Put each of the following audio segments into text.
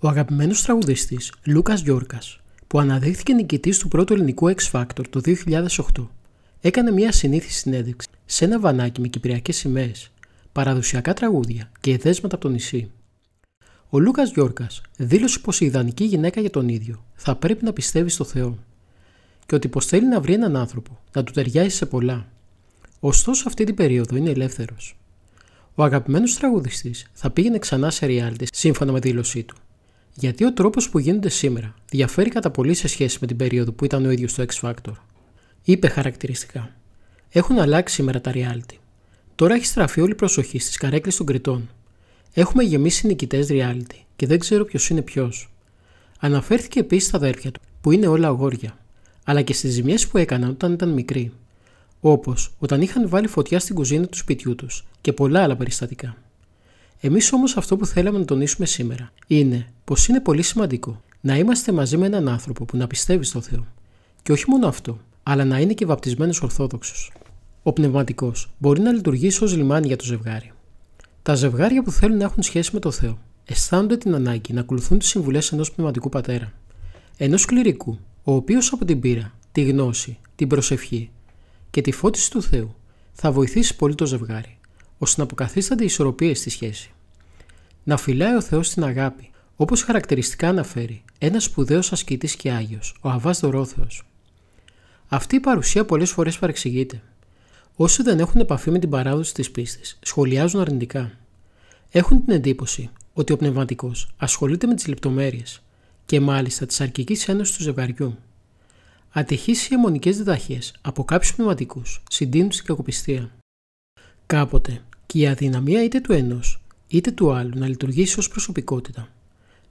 Ο αγαπημένος τραγουδιστής Λούκας Γιόρκας, που αναδείχθηκε νικητής του πρώτου ελληνικού X Factor το 2008, έκανε μια συνήθιση συνέντευξη σε ένα βανάκι με κυπριακές σημαίες, παραδοσιακά τραγούδια και εδέσματα από το νησί. Ο Λούκας Γιόρκας δήλωσε πως η ιδανική γυναίκα για τον ίδιο θα πρέπει να πιστεύει στο Θεό και ότι πως θέλει να βρει έναν άνθρωπο να του ταιριάζει σε πολλά. Ωστόσο, αυτή την περίοδο είναι ελεύθερος. Ο αγαπημένος τραγουδιστής θα πήγαινε ξανά σε reality σύμφωνα με δήλωσή του, γιατί ο τρόπος που γίνονται σήμερα διαφέρει κατά πολύ σε σχέση με την περίοδο που ήταν ο ίδιος στο X Factor. Είπε χαρακτηριστικά: «Έχουν αλλάξει σήμερα τα reality. Τώρα έχει στραφεί όλη η προσοχή στις καρέκλες των κριτών. Έχουμε γεμίσει νικητές reality και δεν ξέρω ποιος είναι ποιος». Αναφέρθηκε επίσης στα αδέρφια του, που είναι όλα αγόρια, αλλά και στις ζημιές που έκαναν όταν ήταν μικροί, όπως όταν είχαν βάλει φωτιά στην κουζίνα του σπιτιού τους και πολλά άλλα περιστατικά. Εμείς όμως αυτό που θέλαμε να τονίσουμε σήμερα είναι πως είναι πολύ σημαντικό να είμαστε μαζί με έναν άνθρωπο που να πιστεύει στο Θεό. Και όχι μόνο αυτό, αλλά να είναι και βαπτισμένος Ορθόδοξος. Ο πνευματικός μπορεί να λειτουργήσει ως λιμάνι για το ζευγάρι. Τα ζευγάρια που θέλουν να έχουν σχέση με το Θεό αισθάνονται την ανάγκη να ακολουθούν τις συμβουλές ενός πνευματικού πατέρα, ενός κληρικού, ο οποίος από την πείρα, τη γνώση, την προσευχή και τη φώτιση του Θεού θα βοηθήσει πολύ το ζευγάρι, ώστε να αποκαθίστανται οι ισορροπίες στη σχέση. Να φυλάει ο Θεός την αγάπη, όπως χαρακτηριστικά αναφέρει ένας σπουδαίος ασκητής και Άγιος, ο Αββάς Δωρόθεος. Αυτή η παρουσία πολλές φορές παρεξηγείται. Όσοι δεν έχουν επαφή με την παράδοση της πίστης, σχολιάζουν αρνητικά. Έχουν την εντύπωση ότι ο πνευματικός ασχολείται με τις λεπτομέρειες και μάλιστα της αρκικής ένωσης του ζευγαριού. Ατυχείς ή αιμονικές διδαχίες από κάποιους πνευματικούς συντείνουν στην κακοπιστία. Κάποτε και η αδυναμία είτε του ενός είτε του άλλου να λειτουργήσει ως προσωπικότητα,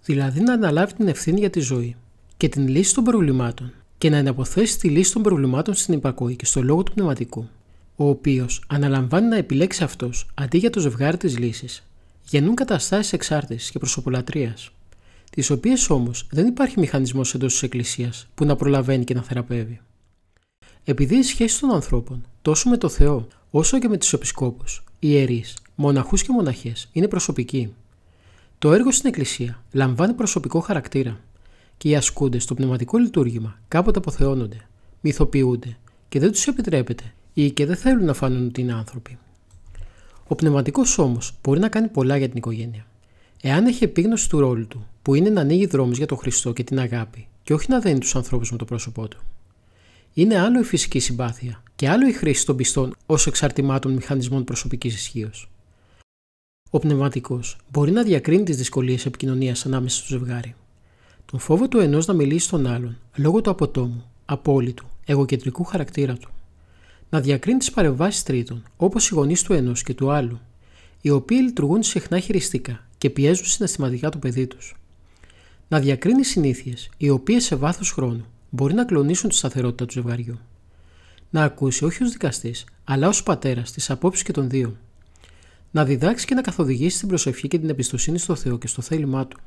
δηλαδή να αναλάβει την ευθύνη για τη ζωή και την λύση των προβλημάτων και να εναποθέσει τη λύση των προβλημάτων στην υπακοή και στο λόγο του πνευματικού, ο οποίος αναλαμβάνει να επιλέξει αυτός αντί για το ζευγάρι της λύσης, γεννούν καταστάσεις εξάρτησης και προσωπολατρείας, τις οποίες όμως δεν υπάρχει μηχανισμός εντός της Εκκλησίας που να προλαβαίνει και να θεραπεύει. Επειδή οι σχέσεις των ανθρώπων, τόσο με το Θεό όσο και με τους επισκόπους, ιερείς, μοναχούς και μοναχές, είναι προσωπική, το έργο στην Εκκλησία λαμβάνει προσωπικό χαρακτήρα και οι ασκούντες στο πνευματικό λειτουργήμα κάποτε αποθεώνονται, μυθοποιούνται και δεν τους επιτρέπεται ή και δεν θέλουν να φανούν ότι είναι άνθρωποι. Ο πνευματικός όμως μπορεί να κάνει πολλά για την οικογένεια. Εάν έχει επίγνωση του ρόλου του, που είναι να ανοίγει δρόμους για τον Χριστό και την αγάπη, και όχι να δένει τους ανθρώπους με το πρόσωπό του. Είναι άλλο η φυσική συμπάθεια και άλλο η χρήση των πιστών ως εξαρτημάτων μηχανισμών προσωπικής ισχύως. Ο πνευματικός μπορεί να διακρίνει τις δυσκολίες επικοινωνίας ανάμεσα στο ζευγάρι. Τον φόβο του ενός να μιλήσει στον άλλον λόγω του αποτόμου, απόλυτου, εγωκεντρικού χαρακτήρα του. Να διακρίνει τις παρεμβάσεις τρίτων, όπως οι γονείς του ενός και του άλλου, οι οποίοι λειτουργούν συχνά χειριστικά και πιέζουν συναισθηματικά το παιδί τους. Να διακρίνει συνήθειες, οι οποίες σε βάθος χρόνου μπορεί να κλονίσουν τη σταθερότητα του ζευγαριού. Να ακούσει όχι ως δικαστής, αλλά ως πατέρας τις απόψεις και των δύο. Να διδάξει και να καθοδηγήσει την προσευχή και την εμπιστοσύνη στο Θεό και στο θέλημά του.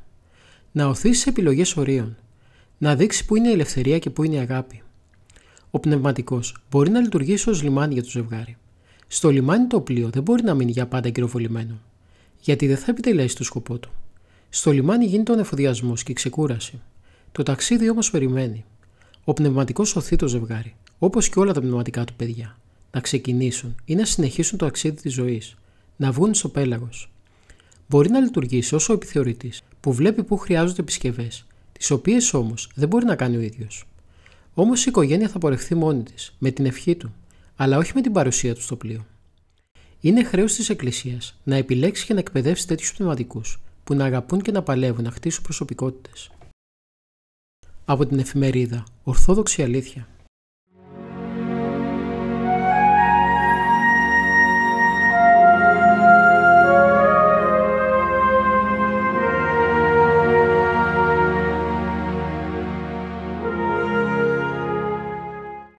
Να οθήσει σε επιλογές ορίων. Να δείξει πού είναι η ελευθερία και πού είναι η αγάπη. Ο πνευματικός μπορεί να λειτουργήσει ως λιμάνι για το ζευγάρι. Στο λιμάνι το πλοίο δεν μπορεί να μείνει για πάντα κυροβολημένο, γιατί δεν θα επιτελέσει το σκοπό του. Στο λιμάνι γίνεται ο ανεφοδιασμός και η ξεκούραση. Το ταξίδι όμως περιμένει. Ο πνευματικός σωθεί το ζευγάρι, όπως και όλα τα πνευματικά του παιδιά, να ξεκινήσουν ή να συνεχίσουν το ταξίδι της ζωής, να βγουν στο πέλαγος. Μπορεί να λειτουργήσει ως ο επιθεωρητής που βλέπει πού χρειάζονται επισκευές, τις οποίες όμως δεν μπορεί να κάνει ο ίδιος. Όμως η οικογένεια θα πορευθεί μόνη της, με την ευχή του, αλλά όχι με την παρουσία του στο πλοίο. Είναι χρέος της Εκκλησίας να επιλέξει και να εκπαιδεύσει τέτοιους πνευματικούς που να αγαπούν και να παλεύουν να χτίσουν προσωπικότητες. Από την εφημερίδα Ορθόδοξη Αλήθεια.